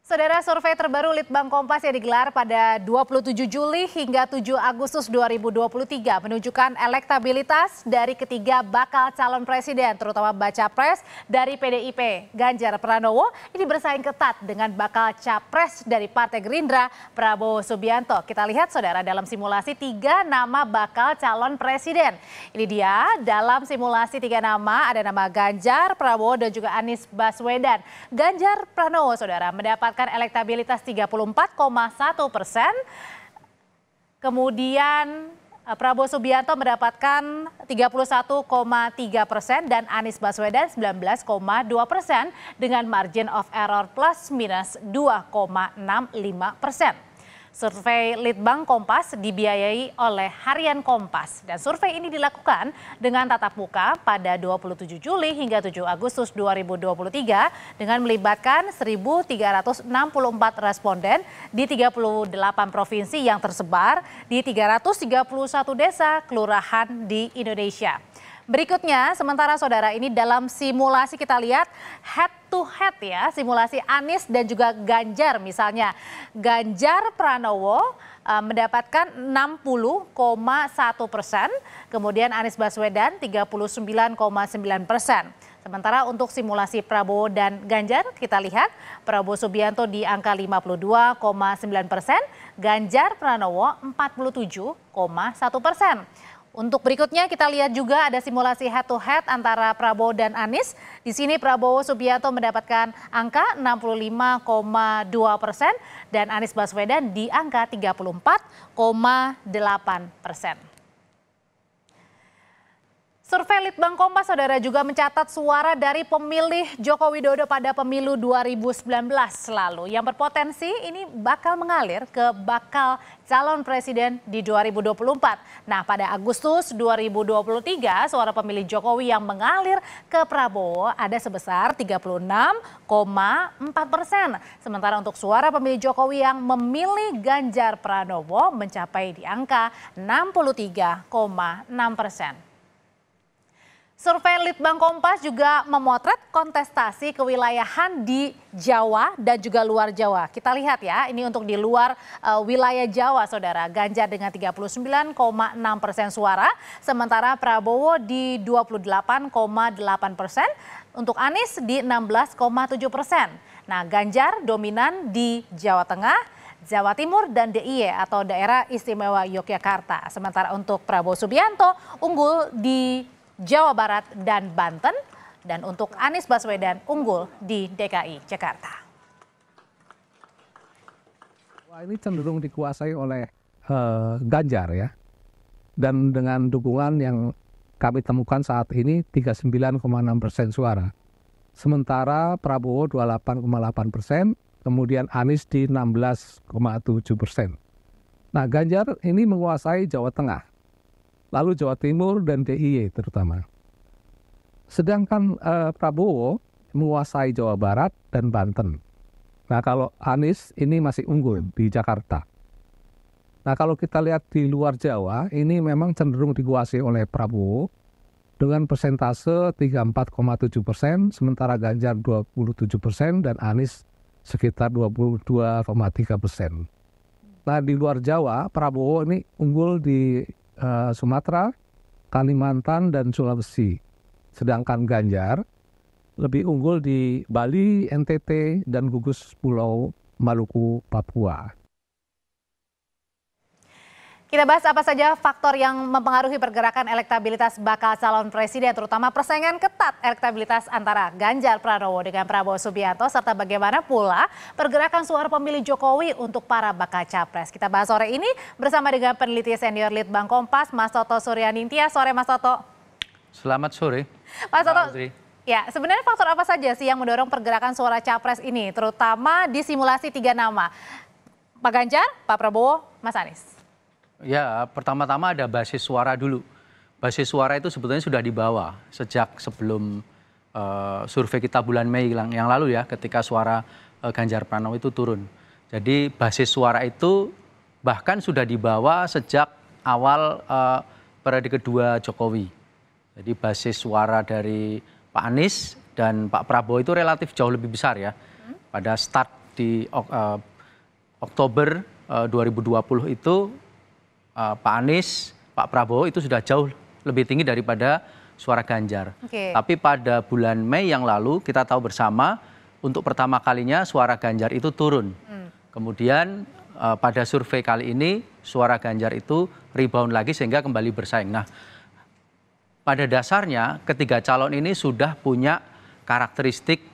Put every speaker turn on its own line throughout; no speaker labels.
Saudara, survei terbaru Litbang Kompas yang digelar pada 27 Juli hingga 7 Agustus 2023 menunjukkan elektabilitas dari ketiga bakal calon presiden, terutama baca pres dari PDIP, Ganjar Pranowo, ini bersaing ketat dengan bakal capres dari Partai Gerindra, Prabowo Subianto. Kita lihat, saudara, dalam simulasi 3 nama bakal calon presiden. Ini dia, dalam simulasi 3 nama, ada nama Ganjar, Prabowo, dan juga Anies Baswedan. Ganjar Pranowo, saudara, mendapatkan elektabilitas 34,1%. Kemudian Prabowo Subianto mendapatkan 31,3% dan Anies Baswedan 19,2% dengan margin of error plus minus 2,65%. Survei Litbang Kompas dibiayai oleh Harian Kompas dan survei ini dilakukan dengan tatap muka pada 27 Juli hingga 7 Agustus 2023 dengan melibatkan 1.364 responden di 38 provinsi yang tersebar di 331 desa kelurahan di Indonesia. Berikutnya, sementara saudara ini dalam simulasi kita lihat head to head ya, simulasi Anies dan juga Ganjar misalnya. Ganjar Pranowo mendapatkan 60,1%, kemudian Anies Baswedan 39,9%. Sementara untuk simulasi Prabowo dan Ganjar kita lihat Prabowo Subianto di angka 52,9%, Ganjar Pranowo 47,1%. Untuk berikutnya kita lihat juga ada simulasi head to head antara Prabowo dan Anies. Di sini Prabowo Subianto mendapatkan angka 65,2% dan Anies Baswedan di angka 34,8%. Survei Litbang Kompas, saudara, juga mencatat suara dari pemilih Joko Widodo pada pemilu 2019 lalu yang berpotensi ini bakal mengalir ke bakal calon presiden di 2024. Nah, pada Agustus 2023, suara pemilih Jokowi yang mengalir ke Prabowo ada sebesar 36,4%. Sementara untuk suara pemilih Jokowi yang memilih Ganjar Pranowo mencapai di angka 63,6%. Survei Litbang Kompas juga memotret kontestasi kewilayahan di Jawa dan juga luar Jawa. Kita lihat ya, ini untuk di luar wilayah Jawa, saudara. Ganjar dengan 39,6% suara, sementara Prabowo di 28,8%, untuk Anies di 16,7%. Nah, Ganjar dominan di Jawa Tengah, Jawa Timur, dan DIY atau Daerah Istimewa Yogyakarta. Sementara untuk Prabowo Subianto unggul di Jawa Barat dan Banten, dan untuk Anies Baswedan unggul di DKI Jakarta.
Wah, ini cenderung dikuasai oleh Ganjar ya, dan dengan dukungan yang kami temukan saat ini 39,6% suara. Sementara Prabowo 28,8%, kemudian Anies di 16,7%. Nah, Ganjar ini menguasai Jawa Tengah, lalu Jawa Timur dan DIY terutama. Sedangkan Prabowo menguasai Jawa Barat dan Banten. Nah, kalau Anies ini masih unggul di Jakarta. Nah, kalau kita lihat di luar Jawa, ini memang cenderung dikuasai oleh Prabowo dengan persentase 34,7%, sementara Ganjar 27% dan Anies sekitar 22,3%. Nah, di luar Jawa, Prabowo ini unggul di Sumatera, Kalimantan, dan Sulawesi. Sedangkan Ganjar lebih unggul di Bali, NTT, dan gugus Pulau Maluku, Papua.
Kita bahas apa saja faktor yang mempengaruhi pergerakan elektabilitas bakal calon presiden, terutama persaingan ketat elektabilitas antara Ganjar Pranowo dengan Prabowo Subianto, serta bagaimana pula pergerakan suara pemilih Jokowi untuk para bakal capres. Kita bahas sore ini bersama dengan peneliti senior Litbang Kompas, Mas Toto Suryaningtya. Sore, Mas Toto.
Selamat sore.
Mas Toto, ya, sebenarnya faktor apa saja sih yang mendorong pergerakan suara capres ini, terutama di simulasi 3 nama, Pak Ganjar, Pak Prabowo, Mas Anies?
Ya, pertama-tama ada basis suara dulu. Basis suara itu sebetulnya sudah dibawa sejak sebelum survei kita bulan Mei yang lalu ya, ketika suara Ganjar Pranowo itu turun. Jadi basis suara itu bahkan sudah dibawa sejak awal periode kedua Jokowi. Jadi basis suara dari Pak Anies dan Pak Prabowo itu relatif jauh lebih besar ya pada start di Oktober 2020 itu Pak Anies, Pak Prabowo itu sudah jauh lebih tinggi daripada suara Ganjar. Tapi pada bulan Mei yang lalu kita tahu bersama untuk pertama kalinya suara Ganjar itu turun. Kemudian pada survei kali ini suara Ganjar itu rebound lagi sehingga kembali bersaing. Nah, pada dasarnya ketiga calon ini sudah punya karakteristik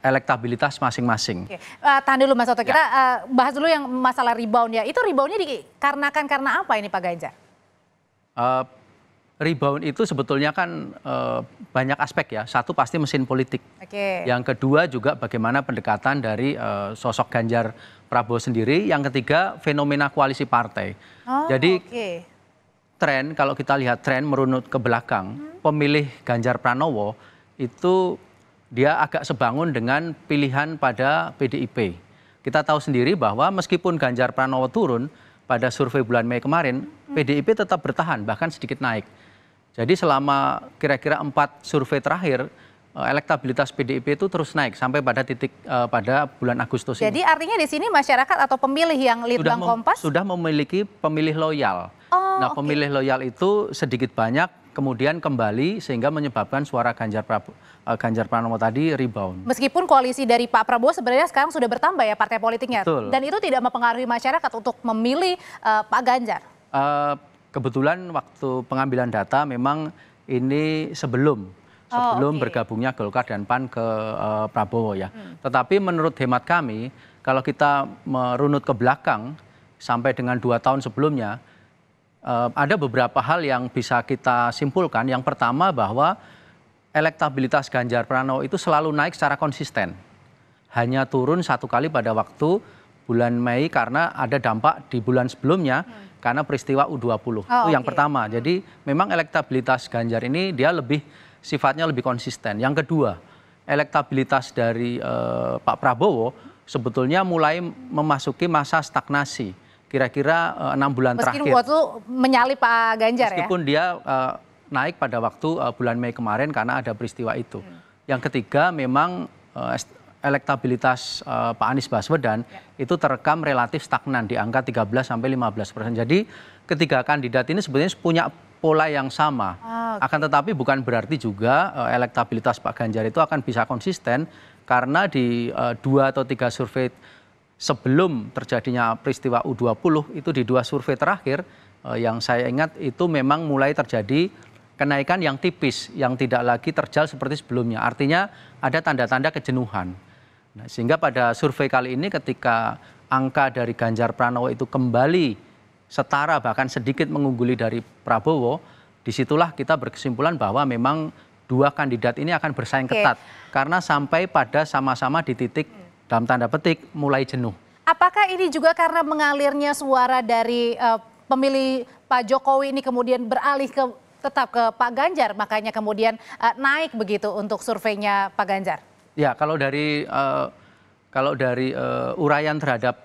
elektabilitas masing-masing.
Tahan dulu Mas Oto, kita bahas dulu yang masalah rebound ya. Itu reboundnya dikarenakan karena apa ini Pak Ganjar?
Rebound itu sebetulnya kan banyak aspek ya. Satu pasti mesin politik. Yang kedua juga bagaimana pendekatan dari sosok Ganjar Prabowo sendiri. Yang ketiga fenomena koalisi partai. Jadi tren, kalau kita lihat tren merunut ke belakang, pemilih Ganjar Pranowo itu dia agak sebangun dengan pilihan pada PDIP. Kita tahu sendiri bahwa meskipun Ganjar Pranowo turun pada survei bulan Mei kemarin, PDIP tetap bertahan, bahkan sedikit naik. Jadi selama kira-kira 4 survei terakhir, elektabilitas PDIP itu terus naik sampai pada titik pada bulan Agustus ini.
Jadi artinya di sini masyarakat atau pemilih yang Litbang Kompas
sudah memiliki pemilih loyal. Nah, pemilih loyal itu sedikit banyak kemudian kembali sehingga menyebabkan suara Ganjar Pranowo tadi rebound.
Meskipun koalisi dari Pak Prabowo sebenarnya sekarang sudah bertambah ya partai politiknya.
Betul.
Dan itu tidak mempengaruhi masyarakat untuk memilih Pak Ganjar.
Kebetulan waktu pengambilan data memang ini sebelum bergabungnya Golkar dan PAN ke Prabowo ya. Tetapi menurut hemat kami, kalau kita merunut ke belakang sampai dengan 2 tahun sebelumnya, ada beberapa hal yang bisa kita simpulkan. Yang pertama bahwa elektabilitas Ganjar Pranowo itu selalu naik secara konsisten. Hanya turun 1 kali pada waktu bulan Mei karena ada dampak di bulan sebelumnya karena peristiwa U20. Itu yang pertama. Jadi memang elektabilitas Ganjar ini dia sifatnya lebih konsisten. Yang kedua, elektabilitas dari Pak Prabowo sebetulnya mulai memasuki masa stagnasi. Kira-kira 6 bulan terakhir.
Meskipun waktu menyalip Pak Ganjar
meskipun dia naik pada waktu bulan Mei kemarin karena ada peristiwa itu. Yang ketiga memang elektabilitas Pak Anies Baswedan itu terekam relatif stagnan di angka 13-15%. Jadi ketiga kandidat ini sebenarnya punya pola yang sama. Akan tetapi bukan berarti juga elektabilitas Pak Ganjar itu akan bisa konsisten karena di 2 atau 3 survei sebelum terjadinya peristiwa U20 itu di 2 survei terakhir yang saya ingat itu memang mulai terjadi kenaikan yang tipis, yang tidak lagi terjal seperti sebelumnya. Artinya ada tanda-tanda kejenuhan. Nah, sehingga pada survei kali ini ketika angka dari Ganjar Pranowo itu kembali setara bahkan sedikit mengungguli dari Prabowo, disitulah kita berkesimpulan bahwa memang 2 kandidat ini akan bersaing ketat. Karena sampai pada sama-sama di titik dalam tanda petik mulai jenuh.
Apakah ini juga karena mengalirnya suara dari pemilih Pak Jokowi ini kemudian beralih tetap ke Pak Ganjar, makanya kemudian naik begitu untuk surveinya Pak Ganjar?
Ya, kalau dari uraian terhadap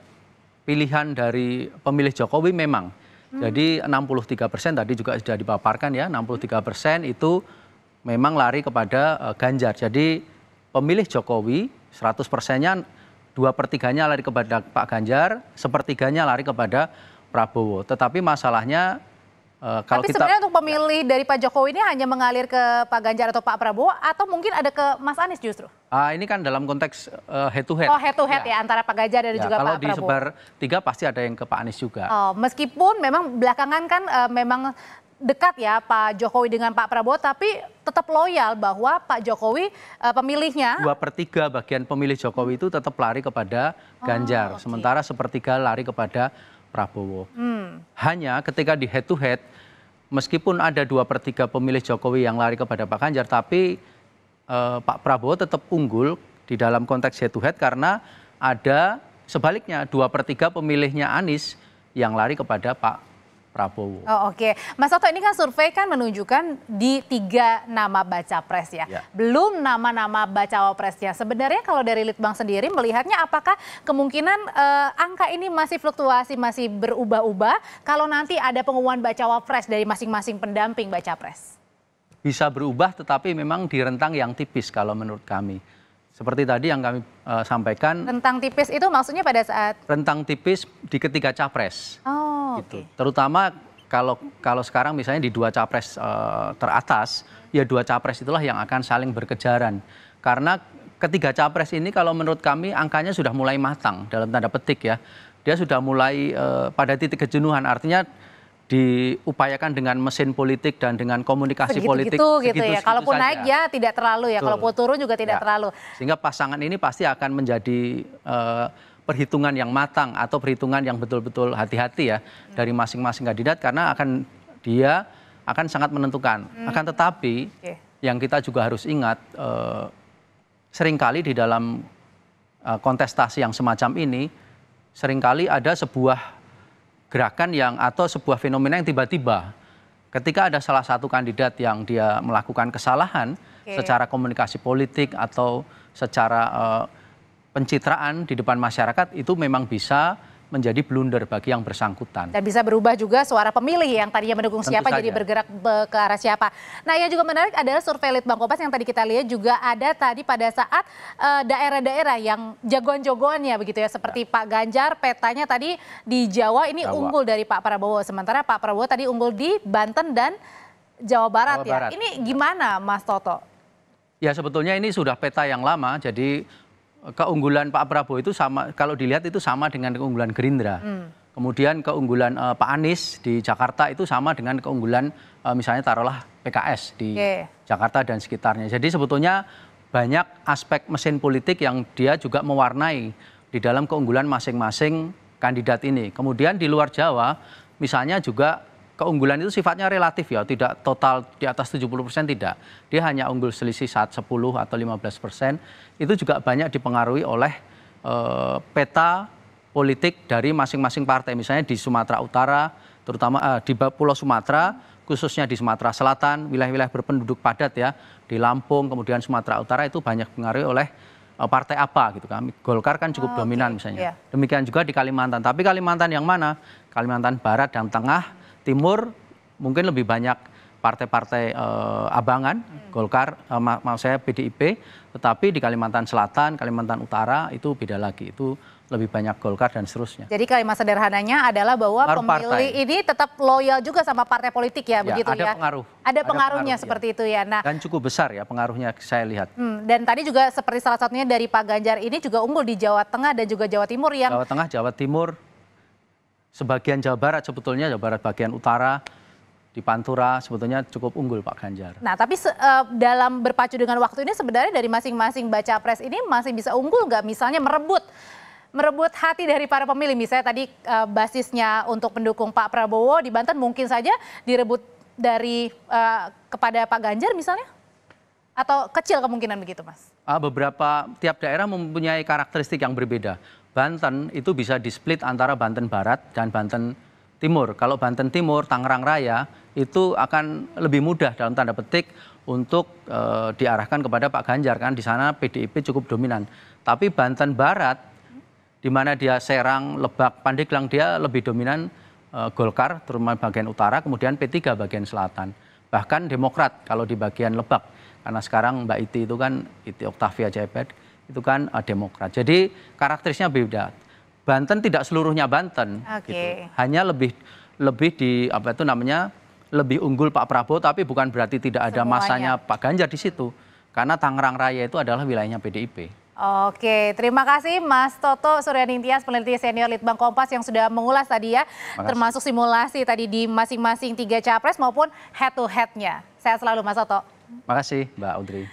pilihan dari pemilih Jokowi memang. Jadi 63% tadi juga sudah dipaparkan ya, 63% itu memang lari kepada Ganjar. Jadi pemilih Jokowi 100%-nya 2/3-nya lari kepada Pak Ganjar, 1/3-nya lari kepada Prabowo. Tetapi masalahnya kalau
Tapi sebenarnya untuk pemilih dari Pak Jokowi ini hanya mengalir ke Pak Ganjar atau Pak Prabowo atau mungkin ada ke Mas Anies justru?
Ini kan dalam konteks head to head.
Oh, head to head ya antara Pak Ganjar dan juga Pak Prabowo.
Kalau disebar 3 pasti ada yang ke Pak Anies juga.
Meskipun memang belakangan kan memang dekat ya Pak Jokowi dengan Pak Prabowo, tapi tetap loyal bahwa Pak Jokowi pemilihnya
2/3 bagian pemilih Jokowi itu tetap lari kepada Ganjar, sementara 1/3 lari kepada Prabowo. Hanya ketika di head to head, meskipun ada 2/3 pemilih Jokowi yang lari kepada Pak Ganjar, tapi Pak Prabowo tetap unggul di dalam konteks head to head karena ada sebaliknya 2/3 pemilihnya Anies yang lari kepada Pak Prabowo.
Oke. Mas Oto, ini kan survei kan menunjukkan di 3 nama baca pres ya. Belum nama-nama bacawa presnya. Sebenarnya kalau dari Litbang sendiri melihatnya apakah kemungkinan angka ini masih fluktuasi, masih berubah-ubah kalau nanti ada pengumuman bacawa pres dari masing-masing pendamping baca pres?
Bisa berubah tetapi memang di rentang yang tipis kalau menurut kami. Seperti tadi yang kami sampaikan.
Rentang tipis itu maksudnya pada saat?
Rentang tipis di ketiga capres.
Oh,
gitu.
oke.
Terutama kalau sekarang misalnya di dua capres teratas, ya dua capres itulah yang akan saling berkejaran. Karena ketiga capres ini kalau menurut kami angkanya sudah mulai matang dalam tanda petik ya. Dia sudah mulai pada titik kejenuhan, artinya diupayakan dengan mesin politik dan dengan komunikasi politik
gitu ya. Kalaupun
saja.
naik ya tidak terlalu ya, kalaupun turun juga tidak terlalu.
Sehingga pasangan ini pasti akan menjadi perhitungan yang matang atau perhitungan yang betul-betul hati-hati ya dari masing-masing kandidat, karena dia akan sangat menentukan. Akan tetapi yang kita juga harus ingat, seringkali di dalam kontestasi yang semacam ini, seringkali ada sebuah gerakan atau sebuah fenomena yang tiba-tiba ketika ada salah satu kandidat yang dia melakukan kesalahan secara komunikasi politik atau secara pencitraan di depan masyarakat, itu memang bisa menjadi blunder bagi yang bersangkutan. Dan
bisa berubah juga suara pemilih yang tadinya mendukung siapa jadi bergerak ke arah siapa. Nah, yang juga menarik adalah survei Litbang Kompas yang tadi kita lihat juga ada tadi pada saat daerah-daerah yang jagoan-jagoannya begitu ya, seperti Pak Ganjar, petanya tadi di Jawa ini unggul dari Pak Prabowo, sementara Pak Prabowo tadi unggul di Banten dan Jawa Barat ya. Ini gimana Mas Toto?
Ya sebetulnya ini sudah peta yang lama, jadi keunggulan Pak Prabowo itu sama, kalau dilihat itu sama dengan keunggulan Gerindra. Kemudian keunggulan Pak Anies di Jakarta itu sama dengan keunggulan misalnya taruhlah PKS di Jakarta dan sekitarnya. Jadi sebetulnya banyak aspek mesin politik yang dia juga mewarnai di dalam keunggulan masing-masing kandidat ini. Kemudian di luar Jawa misalnya juga keunggulan itu sifatnya relatif ya, tidak total di atas 70% tidak. Dia hanya unggul selisih saat 10 atau 15%. Itu juga banyak dipengaruhi oleh peta politik dari masing-masing partai. Misalnya di Sumatera Utara, terutama di Pulau Sumatera, khususnya di Sumatera Selatan, wilayah-wilayah berpenduduk padat ya, di Lampung, kemudian Sumatera Utara itu banyak dipengaruhi oleh partai apa gitu kan. Golkar kan cukup dominan misalnya. Demikian juga di Kalimantan. Tapi Kalimantan yang mana? Kalimantan Barat dan Tengah, Timur mungkin lebih banyak partai-partai abangan, Golkar, maksud saya PDIP, tetapi di Kalimantan Selatan, Kalimantan Utara itu beda lagi, itu lebih banyak Golkar dan seterusnya.
Jadi kalimat sederhananya adalah bahwa pemilih ini tetap loyal juga sama partai politik ya, begitu ya?
Ada pengaruh.
Ada pengaruhnya seperti itu ya.
Nah, dan cukup besar ya pengaruhnya saya lihat.
Dan tadi juga seperti salah satunya dari Pak Ganjar ini juga unggul di Jawa Tengah dan juga Jawa Timur yang...
Jawa Tengah, Jawa Timur, sebagian Jawa Barat sebetulnya, Jawa Barat bagian utara, di Pantura sebetulnya cukup unggul Pak Ganjar.
Nah tapi dalam berpacu dengan waktu ini sebenarnya dari masing-masing baca pres ini masih bisa unggul nggak? Misalnya merebut hati dari para pemilih. Misalnya tadi basisnya untuk pendukung Pak Prabowo di Banten mungkin saja direbut dari kepada Pak Ganjar misalnya? Atau kecil kemungkinan begitu Mas?
Tiap daerah mempunyai karakteristik yang berbeda. Banten itu bisa di-split antara Banten Barat dan Banten Timur. Kalau Banten Timur, Tangerang Raya itu akan lebih mudah dalam tanda petik untuk diarahkan kepada Pak Ganjar, kan di sana PDIP cukup dominan. Tapi Banten Barat, di mana dia Serang, Lebak, Pandeglang, dia lebih dominan Golkar, terutama bagian utara, kemudian P3 bagian selatan. Bahkan Demokrat kalau di bagian Lebak, karena sekarang Mbak Iti itu kan, Iti Oktavia Jaibet, itu kan Demokrat. Jadi karakterisnya beda. Banten tidak seluruhnya Banten, gitu. Hanya lebih lebih unggul Pak Prabowo, tapi bukan berarti tidak ada masanya Pak Ganjar di situ. Karena Tangerang Raya itu adalah wilayahnya PDIP.
Oke, terima kasih Mas Toto Suryaningtyas, peneliti senior Litbang Kompas yang sudah mengulas tadi ya, termasuk simulasi tadi di masing-masing 3 capres maupun head to head-nya. Sehat selalu Mas Toto.
Makasih Mbak Audrey.